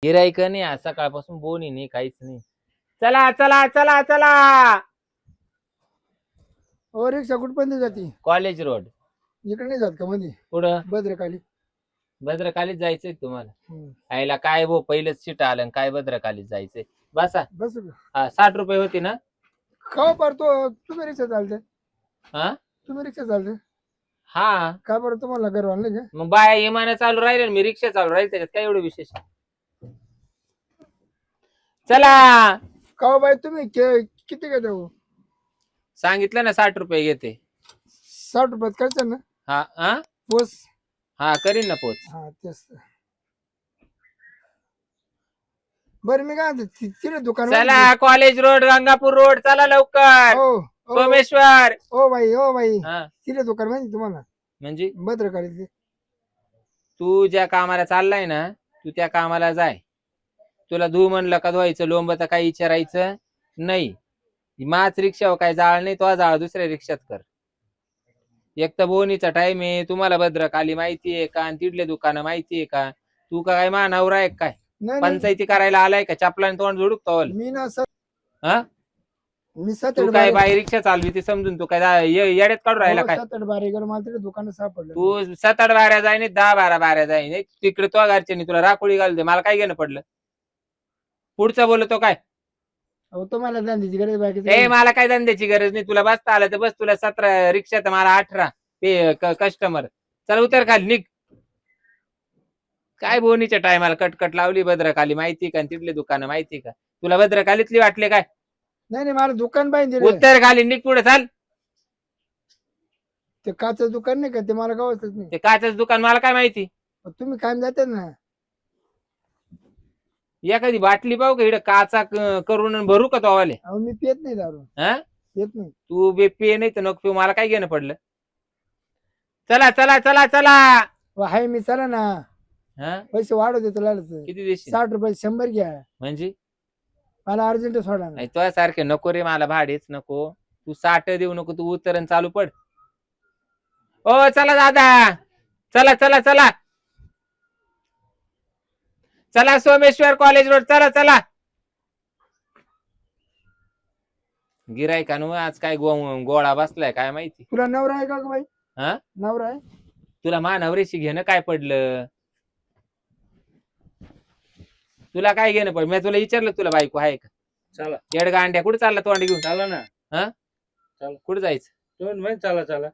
गिराईक नाही आज सकाळपासून बोनी नाही काहीच नाही. चला चला चला चला. हो रिक्षा कुठपर्यंत जाते? College road. इकडे नाही जात का मध्ये पुढं भद्रकाली? भद्रकालीच जायचंय तुम्हाला? आईला काय भाऊ पहिलंच सीट आलं काय भद्रकालीच जायचंय. बसा. बस 60 रुपये होती ना? का पडतो? तुम्ही रिक्षा चालते? हा तुम्ही रिक्षा चालते हा. का बरं? तुम्हाला घर आणले का? मग बाया इमाना चालू राहिले मी रिक्षा चालू राहील त्याच्यात काय एवढं विशेष. चला. का बाई तुम्ही किती घेता हो? सांगितलं ना 60 रुपये घेते. 60 रुपयात करायचं ना? हा हा पोस. हा करीन ना पोच. हा तेच. बरं मी काय म्हणतो, तिथे दुकान चला कॉलेज रोड गंगापूर रोड चला लवकर. हो Someshwar. O by O by हा तिथे दुकान माहिती तुम्हाला म्हणजे भद्रकाली? तू ज्या कामाला चाललाय ना तू त्या कामाला जाय. तुला धू म्हणलं का धुवायचं लोंब तर काही विचारायचं नाही. माच रिक्षावर काय जाळ नाही तो जाळ दुसऱ्या रिक्षात कर. एक तर बोनीचा टाइम आहे. तुम्हाला भद्रकाली माहितीये का आणि तिथले दुकानं माहितीये का? तू काय मानावर आहे काय? पंचायती करायला आलाय का? चपलाने तोंड जोडूक तवल. मी ना सर हा मी तू काय बाई रिक्षा चालवी ती समजून तू काय येड्यात काढून राहिला काय? 7-8 बारीगर मला दुकान सापडलं. तू 7-8 बाऱ्या जाईन 10-12 बाऱ्या जाईन तिकडे तो घरच्यानी तुला राखोळी घालते मला काय घेणं पडलं. पुढचा बोलतो काय? तुम्हाला धंद्याची गरज बाकी ए मला काय धंद्याची गरज नाही. तुला बसता आलं तर बस. तुला 17 रिक्षा तर मला 18 ते कस्टमर. चल उतर खाली निघ. काय बोनीच्या टायमाला कटकट लावली. भद्रकाली माहिती का? तिथले दुकानं माहिती का तुला? भद्रकालीतली वाटले काय? नाही मला दुकान पाहिजे. उत्तर खाली निघ पुढे चाल. ते काच दुकान नाही का ते मला गावच नाही. ते काचच दुकान मला काय माहिती. तुम्ही कायम जाते ना. एखादी बाटली पाहू का इकडे काचा करून भरू का तो वाले? अहो मी पित नाही दारू. हा पित नाही. तू पे नाही तर नको पिऊ मला काय घेणं पडलं. चला चला चला चला. हाय मी चला ना. हा पैसे वाढव देतो लालच. किती देशील? 60 रुपये 100 घ्या. म्हणजे मला अर्जंट सोडा ना. नाही तो सारखे नको रे मला भाडेच नको. तू 60 देऊ नको. तू उतरण चालू पड. ओ चला दादा. चला चला चला चला सोमेश्वर कॉलेज रोड चला चला. गिरायकानु आज काय गोळा बसलाय काय माहिती. तुला नवरा आहे का ग बाई? हा नवरा आहे? तुला नवऱ्याशी घेणं काय पडलं? तुला काय घेणं पडलं? मी तुला विचारलं तुला बायको आहे का? चला येडगा अंड्या कुठे चालला तोंड घेऊन? चला ना. हा चला. कुठे जायचं? तुम्ही म्हणे चला चला.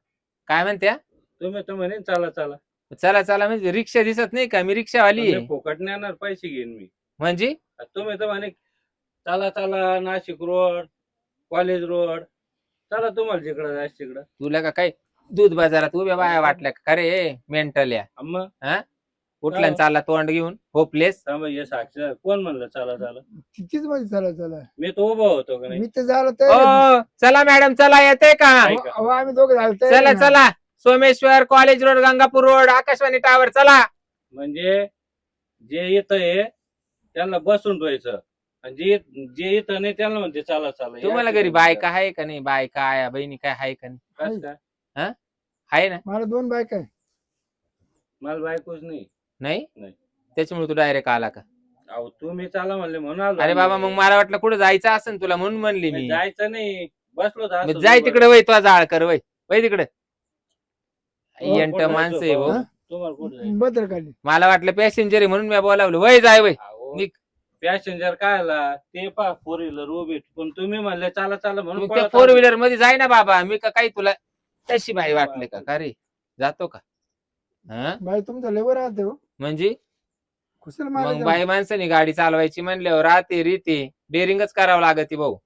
काय म्हणत्या? तुम्ही म्हणे चला चला. चला चला म्हणजे रिक्षा दिसत नाही का? मी रिक्षावाली आहे. फुकट नेणार पैसे घेईन मी. म्हणजे तुम्ही तर म्हणे चला चला नाशिक रोड कॉलेज रोड. चला तुम्हाला जिकडं जायचं तिकडं. तुला का काय दूध बाजारात उभ्या बाया वाटल्या का रे मेंटल या? अम्मा हा कुठल्या चालला तोंड घेऊन होपलेस? हे साक्षी कोण म्हणलं चला चला? कितीच मध्ये चला चला. मी तो उभा होतो का नाही? मी तर झालं तर ओ चला मॅडम चला येते का? अहो, आम्ही दोघं झालं तर चला चला Someshwar college road Gangapur road Akashvani tower चला. म्हणजे जे येत आहे त्यांना बसून ठेवायचं आणि जे येतं नाही त्यांना म्हणते चला चला. तुम्हाला घरी बायका आहे का नाही? बायका आया बहिणी काय आहे का नाही? कसं काय? आहे ना? मला 2 बायका आहे. मला बायकोच नाही. नाही नाही. त्याच्यामुळे तू डायरेक्ट आला का? अहो तुम्ही चला म्हणले म्हणून आलो. अरे बाबा मग मला वाटलं कुठं जायचं असेल तुला म्हणून म्हणली मी. जायचं नाही बसलो तर मग असंच जाय उभं. तिकडे वय तो जाळ कर वय वय तिकडे. येंट कुठं माणसं आहे जायचं? भाऊ. तुम्हाला कुठं जायचं? भद्रकाली. मला वाटलं पॅसेंजर आहे म्हणून मी बोलावलं वय जाय वय. अहो, निघ. पॅसेंजर काय आला ते पा 4 व्हीलर उभी पण तुम्ही म्हणले चला चला म्हणून मग त्या पळत 4 आलो. व्हीलर मध्ये जाय ना बाबा. मी का काही तुला तशी बाई वाटले का रे? जातो का? हा बाई तुमचा लेबर राहते हो. म्हणजे कुशल मग मारायचं. बाई माणसाने गाडी चालवायची म्हणल्यावर राहते रीते डेअरिंगच करावं लागते भाऊ.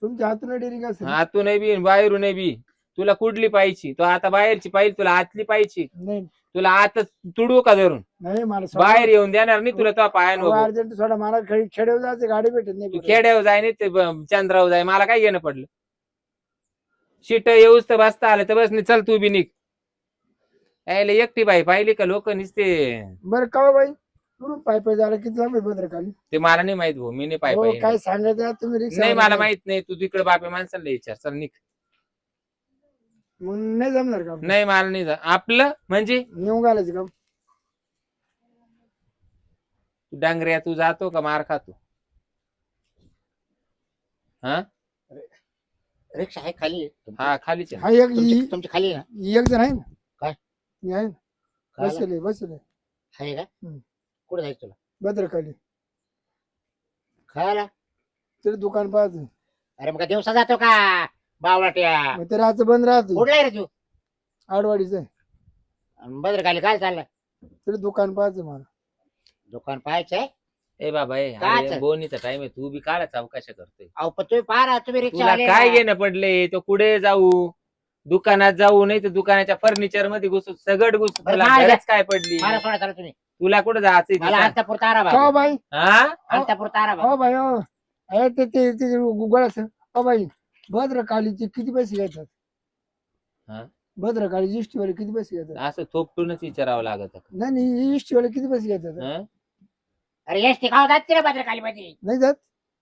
तुमच्या हातून डेअरिंग असेल. आतून बी बाहेरून बी. तुला कुठली पाहिजे? तो आता बाहेरची पाहिजे तुला आतली पाहिजे? नाही तुला आतच तुडवू का धरून? नाही मला सोडा. बाहेर येऊन देणार नाही तुला तो पायानं. अर्जंट सोडा मला खेडेवर जायचं गाडी भेटत तू नाही. खेड्यावर जाय नाही ते चंद्रावर जाय मला काय घेणं पडलं. शीट येऊच तर बसता आलं तर बस नाही. चल तू बी निघ. यायला एकटी बाई पाहिली का लोक नुसते. बरं का बाई कुठून पाय पाय झाला किती लांब आहे भद्रकाली? ते मला नाही माहित भाऊ. मी नाही पाय हो पाय काय सांगायचं तुम्ही रिक्षा नाही मला माहित नाही. तू तिकडे बापे माणसाला विचार. चल निघ. मग नाही जमणार का? नाही मला नाही आपलं म्हणजे नेऊन घालायचं का? तू डांगऱ्या तू जातो का मार खातो? हा रिक्षा आहे खाली आहे. हा खालीच आहे. हा एक तुमची खाली आहे ना? एक जण आहे ना. काय? मी आहे ना. काय बसले आहे का? हम्म. कुठे जायचं तुला? भद्रकाली. खायला? तरी दुकान पाहतो. अरे मग दिवसा जातो का बावळाट्या? मग ते रातचं बंद राहतो. कुठला आहे रे तू? आडवाडीचं आहे. भद्रकाली काय चाललं? तरी दुकान पाहतो मला. दुकान पाहायचंय? ए बाबा काय ते? बोनीचा टाइम आहे, तू बी काला चौकशा करतोय? अहो पण तुम्ही पाहा तुम्ही रिक्षा तुला आले काय ना. घेणं पडले? तो कुठे जाऊ? दुकानात जाऊ नाही तर दुकानाच्या फर्निचर मध्ये घुसू, सगळं घुसू. बरं, तुला काय गरज काय पडली? मला सोडा चला तुम्ही. तुला कुठं जायचंय मला तिथं? अंतापूर तारा हो बा. बाई. हा अंतापूर तारा बा. हो बाई हो. अरे ते गुगळाच. हो बाई भद्रकालीचे किती पैसे घेतात? हा? भद्रकाली इष्टीवाले किती पैसे घेतात? असं थोपटूनच विचारावं लागत. नाही इष्टीवाले किती पैसे घेतात? हं? अरे एसटी खाऊ जात रे भद्रकाली मध्ये. नाही जात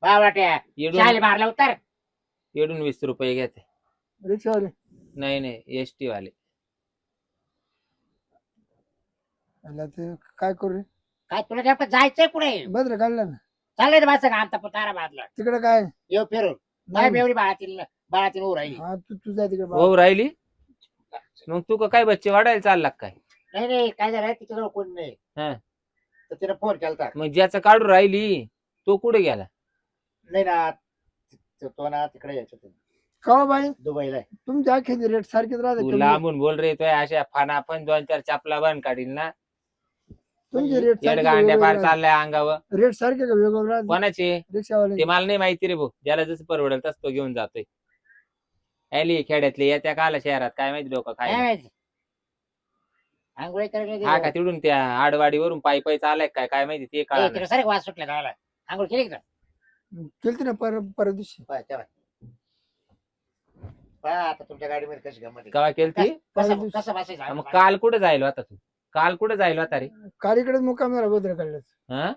बावळाट्या शाली येडून मारला उतर. येडून 20 रुपये घेते. रिक्षावाले. नाही एसटी वाले. याला ते काय करू रे? काय तुला नेमकं जायचंय कुठे? भद्रकालीला ना. चाललंय ना बस अंतापूर तारा बादला. तिकडे काय? येऊ फिरून. काय नाही. बेवडी बाळातील उभं राहिली. हा तू जा तिकडे. हो राहिली. मग तू का काय बच्चे वाढायला चालला का काय? नाही काय झालं तिच्याजवळ कोण नाही. हा. तर तिने फोन केलता. मग ज्याचं काढून राहिली तो कुठे गेला? नाही ना तो ना तिकडे यायचं होतं. का हो बाई दुबईला आहे. तुमच्या अख्याचे रेट सारखेच तू राहते. लांबून बोल रे, तो अशा फाना पण 2-4 चपला बंद काढील ना. तुमचे रेट येड गांड्या पार चाललाय अंगावर. रेट सारखे का वेगवेगळे राहते कोणाचे? रिक्षावाले? ते मला नाही माहिती रे भाऊ. ज्याला जसं परवडेल तसं तो घेऊन जातोय. आली खेड्यातली येत्या काला शहरात काय माहिती डोकं काय काय. माहिती? आंघोळी करायला हा गेलो. का तिकडून त्या आडवाडीवरून पायी चालाय काय माहिती ते ए, कळालं. तिकडे सारे वास सुटले गावाला. आंघोळ केली का? केलती ना परत दिवशी. पाय, तेव्हा. पहा आता तुमच्या गाडीमध्ये कशी गंमत आहे. कवा केलती? कसं कसं बसायचं? मग काल कुठे जायलो आता तू? काल कुठे जायलो आता रे? कालीकडेच मुक्काम झाला भद्रकालीला. हा?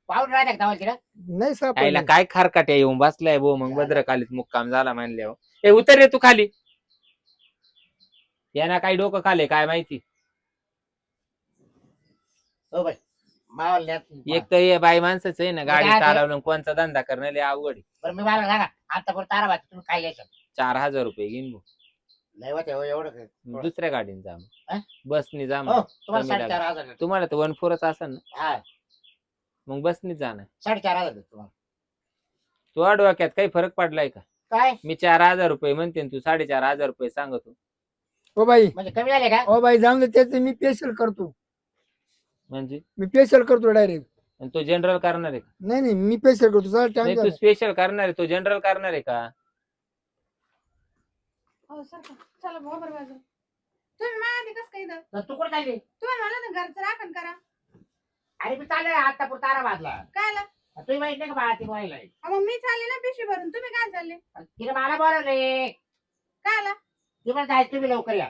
पाहून राहते का धावाल तिला? नाही साप आईला काय खारकाट्या येऊन बसलाय भो. मग भद्रकालीत मुक्काम झाला म्हणल्यावर. ए उतर रे तू खाली. यांना काही डोकं खाले काय माहिती. हो बाई मावाला न्या. एक तर हे बाई माणसाच आहे ना, गाडी काय ते? चालवणं कोणचा धंदा करणं लय अवघड आहे. बरं मी मला सांगा अंतापूर तारा बाद तुम्ही काय घ्यायचं? 4000 रुपये घेईन भाऊ. लय होते हो एवढं काय? दुसऱ्या गाडीने जा हा? मग. बसनी जा हो मग. तुम्हाला कमी 4,500 देतो. तुम्हाला तर 1/4च असेल ना, हा मग बसनी जाणार. 4,500 देतो तुम्हाला. तुझ्या डोक्यात काही फरक पडलाय का? काय मी 4000 रुपये म्हणते आणि तू 4,500 रुपये सांगतो. हो बाई. म्हणजे कमी झाले का? हो बाई जाऊन दे त्याचं मी स्पेशल करतो. म्हणजे मी स्पेशल करतो डायरेक्ट. आणि तो जनरल करणार आहे का? नाही मी स्पेशल करतो. चला नाही टाइम तू झाला. स्पेशल करणार आहे, तो जनरल करणार आहे का? हो सर चला बरोबर बाजू तुम्ही माझ्या आधी कसं काय इथं? तर तू कुठे चालली? तुम्हाला म्हणलं ना घरचं राखण करा. अरे मी चाललोय अंतापूर तारा बादला. काय आला? तुम्ही माहित नाही का बाळा ती बोलायला? मग मी चालले ना पिशवी भरून, तुम्ही काय चालले? तिने मला बोलवले. काय आला? ती म्हणत आहे तुम्ही लवकर या.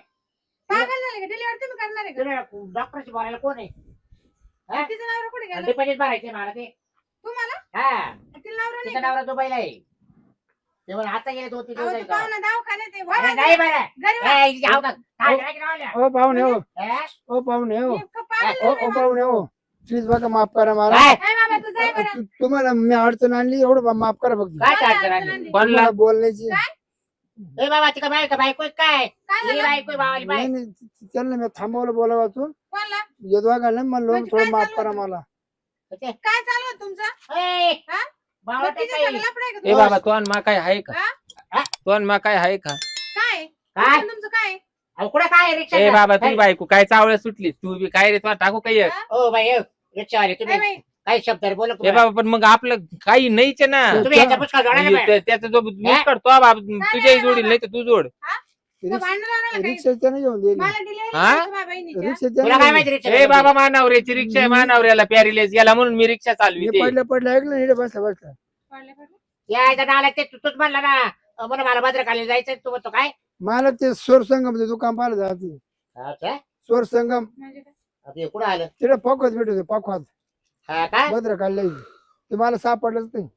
पागल झाले का? डिलिव्हरी तुम्ही करणार आहे का? तुम्ही डॉक्टरशी बोलायला कोण आहे? हा? तिचं नवरा कुठे गेला? डिपॉझिट भरायचे मला ते. तुम्हाला? हा तिला नवरा नाही तिचा का? नवरा दुबईला आहे. ते म्हणून आता गेले 2-3 अहो, दिवस तू पाहुणा दवाखान्यात आहे. वा अरे बाजू. नाही बरं. घरी वा. ए, इथे आवतात. काय करायचं राहिलं? हो पाहुणे हो. हा? हो पाहुणे हो. मी पागल हो झाले हो बाबा. पाहुणे हो. प्लीज बघा माफ करा मला. काय? काय बाबा तू जाय बरं. तुम्हाला मी अडचण आणली एवढं माफ करा फक्त. काय काय अडचण अडचण आली? आली? कोणला? तुम्हाला बोलण्याची. ए बाबा तिकडे बायको बायको आहे काय? काय ही झालं? बायको आहे बाबाली बाय. नाही त्यांना मी थांबवलं बोला वाचून. कोणला? यदवा घालणं म्हणलं म्हणजे थोडं काय माफ चालू करा होतं? मला. काय चालू आहे तुमचं? ए, हा? बाबा मग ते तिच्या काय? संग लफडं आहे का ए तुमचं? बाबा तो मा काय आहे का? हा? तो मा काय आहे का? काय? काय? तुमचं काय? अहो, कुठं काय रिक्षा? ए बाबा तुझी बायको काय चावळ्या सुटली तू बी काय रे? तुला टाकू काही एक? हा? ओ बाई ए, रिक्षावाले काय तुम्ही बाई? काही शब्द बोला ए बाबा पण मग आपलं काही नाहीच आहे ना. तुम्ही याच्या पुष्कळ जोडायला म्हणजे पाहिजे. त्याचा जो मुस्कट तो बाबा तुझ्याही जोडील नाही तर तू जोड. तुझं भांडण लावलं का? रिक्षा त्याने घेऊन दिली. मला डिलिव्हरी हा? करायची माझ्या बहिणीच्या. रिक्षा तुला काय त्याने माहिती रिक्षा? ए बाबा मानावऱ्याची रिक्षा आहे, मानावऱ्याला प्यारीलेस गेला म्हणून मी रिक्षा चालवी. पडलं ऐकलं नाही बसला बसला. पडले, पडले. यायचा नाला ते तूच म्हणला ना म्हणून मला भद्रकाली जायचं तू म्हणतो काय? मला ते स्वर संगम दुकान पाहिलं जाते. अच्छा. स्वर संगम म्हणजे काय? आता हे कुठं आलं? तिथे पकवात भेटत पकवात हा काय? भद्र काढलं ते मला सापडलंच नाही.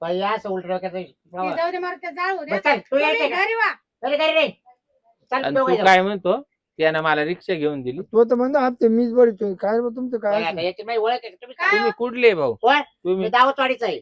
बाई असं उलट डोक्याचं ते प्रवास. जाऊ दे मार, त्या जाळ होऊ दे. बरं, चल, तू तुम्ही यायचं का? घरी वा. घरी घरी रे. चल आणि दोघं तू जाऊ. काय म्हणतो? त्यानं मला रिक्षा घेऊन दिली. तो तर म्हणतो हप्ते मीच भरतो. काय बा तुमचं काय बघा, असेल? आता याची माझी ओळख आहे का? तुम्ही काय तुम्ही कुठले भाऊ? कोण? तुम्ही मी दावतवाडीचा आहे.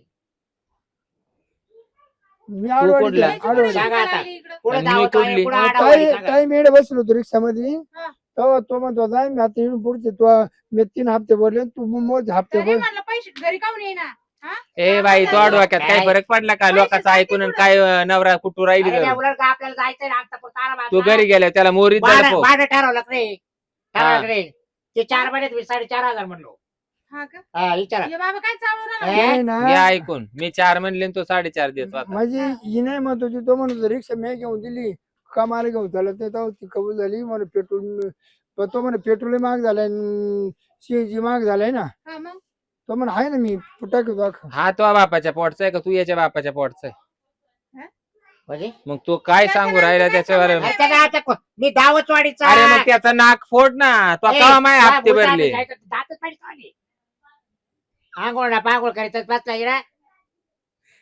मी कुठला? आडवडी सांगा आता. आली इकडं. कुठं आणि मी दावतवाडी, कुठली? कुठं आडावाडी सांगा. काही मेड बसलो होतो रिक्षामध्ये. हा. तेव्हा तो म्हणतो जाय मी आता येऊन पुढचे तो मी 3 हप्ते भरले तू मोज हप्ते तरी भर. म्हणलं पैसे घरी काऊन येईना? हा? ए बाई तो डोक्यात काय फरक पडला का लोकांचं ऐकून आणि काय नवरा कुठू राहिली अरे घरी? या उलट का आपल्याला जायचंय ना आता तारा तू बांधला. घरी गेल्या त्याला मोरीत झालं भाडं पो. भाडं ठरवलं का नाही? हा. ठरवलं का नाही? ते 4 महिन्यात मी 4,500 म्हणलो. हा का? हा विचारा. ये बाबा काय चालू राहिलं? हे? नाही ना घ्या ऐकून मी 4 म्हणले आणि तो 4.5 देतो आता. म्हणजे ही नाही म्हणत होती तो म्हणत होता, रिक्षा मी घेऊन दिली कामाला घेऊन चालत नाही तेव्हा ती कबूल झाली. मला पेट्रोल पण तो म्हणे पेट्रोल महाग झालाय सीएनजी महाग झालाय ना. हा मग तो म्हणे आहे ना मी टाकतो अख्खा. हा तो बापाच्या पोटचा आहे का तू याच्या बापाच्या पोटचा आहे? म्हणजे? मग तो काय सांगू राहिला त्याच्यावर? नाही. त्याच्या गावाचा मी दावतवाडीचा. अरे मग त्याचा नाक फोड ना. तो ए, का माय हा, हप्ते बोलता भरले? आली, काय करते? दातच पाडीत आली. आंघोळ ना पांघोळ करीतच बसला इकडे.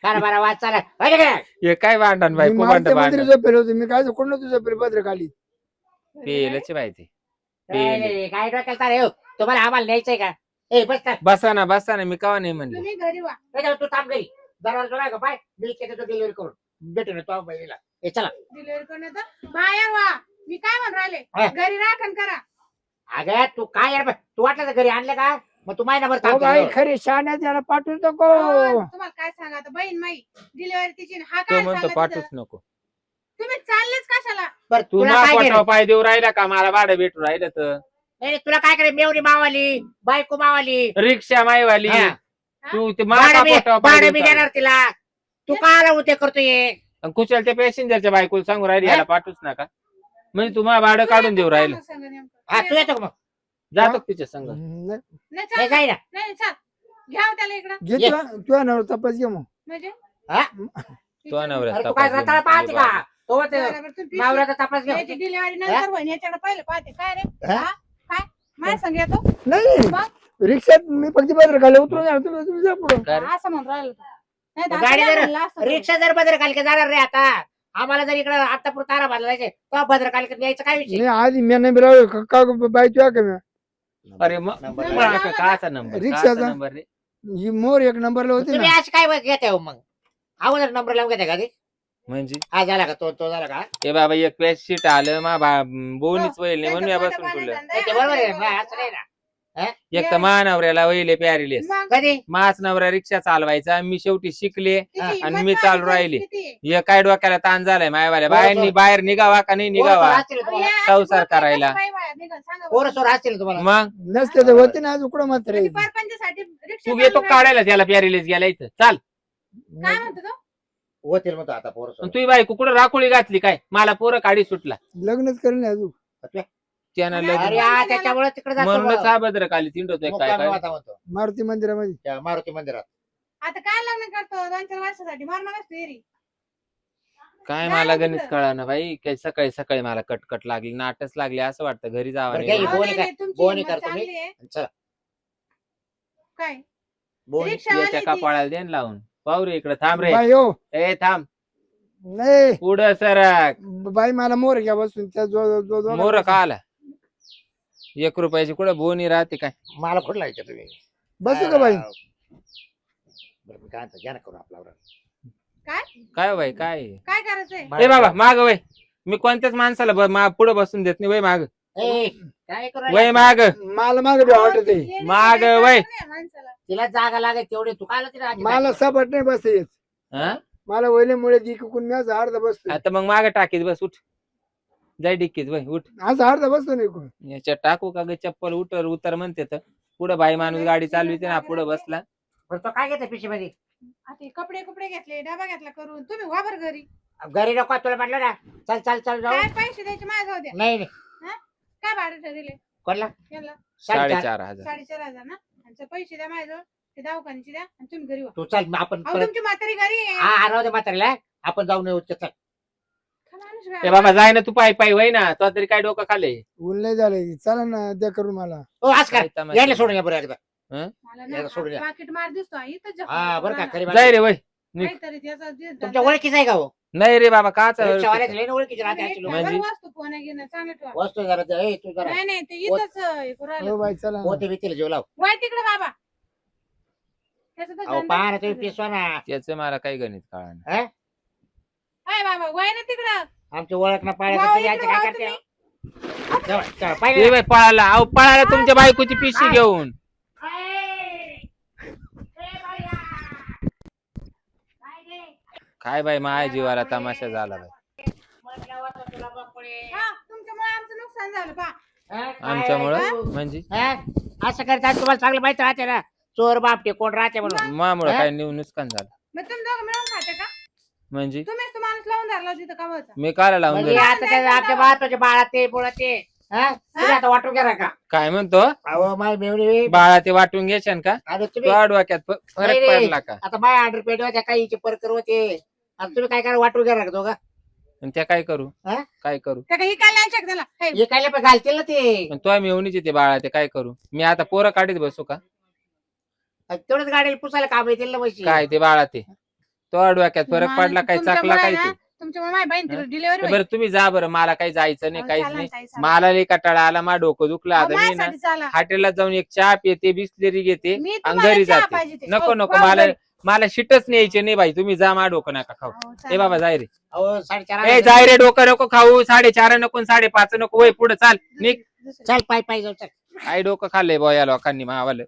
बारा वाज चालला. अरे काय? हे काय भांडण बाई मी खूप मारुती भांडण मंदिर झोपेल होतो मी काय कोण तुझं झोपेल भद्र खाली. पेलच बाई ते. काय काय डोक्याला तार आहे, हो? तुम्हाला आम्हाला न्यायचंय का? ए बस का? बसा ना मी कवा नाही म्हणले. तुम्ही घरी वा. नाही तू थांब घरी. दरवाजा नाही का पाय मी देतो डिलिव्हरी करून भेटू ना तो बहिणीला. ए चला. डिलिव्हरी करण्याचं बाहेर वा. मी काय म्हणून हा. राहिले घरी राखण करा. अगं तू काय यार तू वाटलं तर घरी आणलं का? मग तू महिनाभर हो थांब बाई घरी. खरी शाण्यात त्याला पाठवू नको. तुम्हाला काय सांगा आता बहीण माई डिलिव्हरी तिची हा तो काय म्हणतो सांगा पाठवूच तिथं? नको. तुम्ही चाललेच कशाला? बरं तू तुला ना काय पोटावर करायचं? पाय देऊ राहिला का मला भाडं भेटू राहिलं तर? नाही तुला काय करायचं? मेवणी मावाली बायको मावाली. रिक्षा माईवाली हा. तू ते भाडं माझा मी पोटावर पाय भाडं देऊ मी चालला. देणार तिला. तू काय उद्या करतोय? आणि कुशल त्या पॅसेंजरच्या बायकोला सांगू राहिली याला पाठवूच नका. म्हणजे तुम्हाला भाडं काढून देऊ राहिलं. सांगा नेमकं. हा तू येतो का मग? जातो का तिच्या संग? नाही नाही नाही चाल. जाई ना. नाही चाल. घ्या हो त्याला इकडं. घे ये. तुझ्या नवर तपास घे मग. म्हणजे हा? तो नवऱ्याचा अरे तू काय तपास रताळा घेऊन पाहते का? तुम्ही तो म्हणते, बरोबर, तुम्ही पिशवी- नवऱ्याचा तपास घे. याची डिलिव्हरी नंतर होईन याच्याकडे पहिले पाहते काय रे. हा? हा? काय माझ्या संग येतो नाही रिक्षात मी फक्त भद्र खाली उतरून जाणार तुम्ही जा पुढं. काय रे? असं म्हणून राहिलो तू. नाही तर मग असं गाडी नाही जर- म्हणलं असतं. रिक्षा जर भद्रकालिका जाणार रे आता आम्हाला जर इकडे आत्तापूर तारा बांधला जायचे तो भद्रकालिका यायचं काय विषय? नाही आधी मी नाही राहिलो का बाई तुझ्या का मी अरे मग नंबर नंबर मला लावला काचा नंबर रिक्षाचा? काचा नंबर रे? ही मोर 1 नंबरला होती तुम्ही ना. आज काय घेते हो मग? अगोदर नंबर लावून घेते का ते? म्हणजे हा झाला का तो झाला का? ए बाबा एक पॅच शीट आलं मा बोनीच वैल नाही म्हणून त्यांचं या बसून पोटापाणी तुला. धंदा नाही, ते आहे, बरोबर आहे असं मग असं नाही ना. एक तर महानवऱ्याला वहिले प्यारीलेस. मग कधी? माच नवरा रिक्षा चालवायचा मी शेवटी शिकले. तिची आणि हिंमत मी पाहिजे चालू तरी राहिले. किती आहे? हे काय डोक्याला ताण झालाय मायवाल्या पोरं बाहेर सोर- बाहेर निघावा का नाही पोरं निघावा सोर असतील अहो, तुम्हाला. या अशी संसार बोलते, करायला. कशी बाई बाया निघाल, सांगा बरं. पोरं सोर असतील तुम्हाला. मग नसते तर होती ना आज उकडं मात्र म्हणजे परपंचासाठी रिक्षा तू घेतो चालवून काढायला त्याला प्यारीलेस गेला इथं चाल. काय म्हणतो तो? होतील म्हणतो आता पोरं सोर. तुझी बाई कुठं राखोळी घातली काय मला पोरं काढी सुटला लग्नच करेल नाही अजून. त्यानं अरे, लग्न अरे हा त्याच्यामुळे तिकडे जातो म्हणूनच बघ. हा भद्रकाली तिंडतोय काय मुक्कामी काय होता म्हणतो मारुती मंदिरामध्ये त्या मारुती मंदिरात. आता काय लग्न करतो 2-4 वर्षासाठी मरणार नसतो एरी. काय नाही मला ना गणित तिथं. कळा ना बाई काय सकाळी सकाळी मला कटकट लागली नाटच लागली असं वाटतं घरी जावं बरं, नाही. काही अहो, बोनी नाही, काय- नाही, तुमची बोनी हिंमत करतो मी. चांगली आहे. चला काय बोनी. रिक्षावाली याच्या ती. कपाळाला देण लावून पाहू रे इकडे थांब रे. बाई हो ए थांब नाही पुढं सरक. बाई मला मोर घ्या बसून त्या मोर का आला 1 रुपयाची कुठं बोनी राहते काय? मला कुठला यायचं तुम्ही? बसू का बाई बरं, मी काय म्हणतो, घ्या ना करून आपल्यावर. काय हो बाई काय काय करायचंय? ए बाबा माग वय मी कोणत्याच माणसाला पुढे बसून देत नाही वय माग ए, काय करू राहिला? वय माग मला मागे बी वाटत आहे येणे माग काय वय. नाही माणसाला. तिला जागा लागेल तेवढी तू काय तिला आधी मला सपाट नाही बस येत हा? मला वैल्यामुळे दिकून मी असं अर्धा बसतो आता मग माग टाकीत बस उठ जाय डिक्कीत वय उठ असं अर्धा बसतो नाही कोण. याच्यात टाकू का ग चप्पल उतर उतर म्हणते तर पुढे बाई माणूस गाडी चालविते ना पुढे बसला. बरं, तो काय घेते पिशवीमध्ये? आता हे कपडे घेतले डबा घेतला करून तुम्ही वा बरं घरी. घरी नको तुला म्हटलं ना चल चल चल जाऊ. काय पैसे द्यायचे माझ्या जाऊ द्या. नाही नाही. काय भाडे ठरले कोणला? याला 4,500 4,500 ना आणि ते पैसे द्या माझ्या ते दवाखान्याचे द्या आणि तुम्ही घरी वा. तू चल आपण अहो परत- तुमची म्हातारी घरी आहे. हा राहू दे म्हातारीला आपण जाऊन येऊ चल. का माणूस ए वेळा- बाबा जाय ना तू पाय पाय वय ना तो तरी काय डोकं खाले. ऊन लय झालंय चला ना द्या करून मला. ओ आज काय काय तमाशा. यायला सोडून या बरं एकदा. मला याला सोडून ना द्या. पाकिट मार दिसतो इथं हा बरं का खरी बात. जाय रे वय निघ. काहीतरी त्याचा तुमच्या ओळखीचा आहे का हो? नाही रे बाबा काच रिक्षावाल्याच लय ना ओळखीचे राहते अशी लोकं. म्हणजे? वस्तू फोन घेणं चांगलं ठेवा. वस्तू जरा तू जरा नाही नाही ते इथंच हे करू राहिलं. हो बाई चला ना. पोते भीतीला जीव लाव. वाय तिकडे बाबा त्याचं तर अहो धंदा पहा ना नाही. तुम्ही पिसवा ना. त्याचं मला काही गणित कळणार हा? हाय बाबा वाय ना तिकडं. आमची ओळख ना पाळ्या वाव, तुम्ही यायचं इकडं काय वाव करते तुम्ही. चला, चला, ए पाहिलं बाई पळाला अहो पळाला तुमच्या बायकोची पिशवी घेऊन काय बाई माझ्या जीवाला तमाशा झाला बाई हा तुमच्यामुळे आमचं नुकसान झालं पा. आमच्यामुळं म्हणजे असं करतात तुम्हाला चांगलं माहिती राहते ना चोर बापटे कोण राहते म्हणून मामुळं हा? काय नुकसान झालं मग तुम्ही दोघं मिळून खाते का? म्हणजे तुम्हीच तो माणूस लावून धरला तिथं कवाचा. मी काला लावून म्हणजे दिलं? आता काय आपल्या बाळाचे बाळा ते बोळा ते हा? तुम्ही आता वाटून घ्या का काय म्हणतो अहो माय मेवणी बाळा ते वाटून घ्यायच्यान का अरे तो तुम्ही डोक्यात फरक नाही रे. पडला का आता माय अंडर पेट होत्या काही परकर होते आता तुम्ही काय करा वाटून घ्या का दोघा आणि त्या काय करू हा? काय करू त्या काही काय नाही त्याला. हे, हे काय पण घालतील ना ते पण तो मेवणीचे ते बाळा ते काय करू मी आता पोरं काढीत बसू का तेवढंच गाडीला पुसायला काम येतील ना पैसे काय ते बाळा ते तो डोक्यात फरक माणूस पडला काय चाकला तुमच्यामुळे काय ना, ते तुमच्यामुळे माझी बहीण हा? डिलिव्हरी बरं तुम्ही जा बरं मला काही जायचं नाही काहीच नाही होईल. मला लई कटाळा आला मा डोकं दुखलं आता मी ना चला. हॉटेलला जाऊन एक चहा पिते बिस्लेरी घेते मी आणि तुम्हाला घरी चहा जाते पाहिजे ते. नको हो, नको वाव, मला घरी. मला शिटच न्यायचे नाही बाई तुम्ही जा मा डोकं नका खाऊ हो, ए चला. बाबा जाय रे अहो 4:30 ए जाय रे डोकं नको खाऊ 4:30 नको 5:30 नको वय पुढे चाल निघ दुसरं. चल पाय पाय जाऊ चल काय डोकं खाल्लंय बॉ या लोकांनी मावाला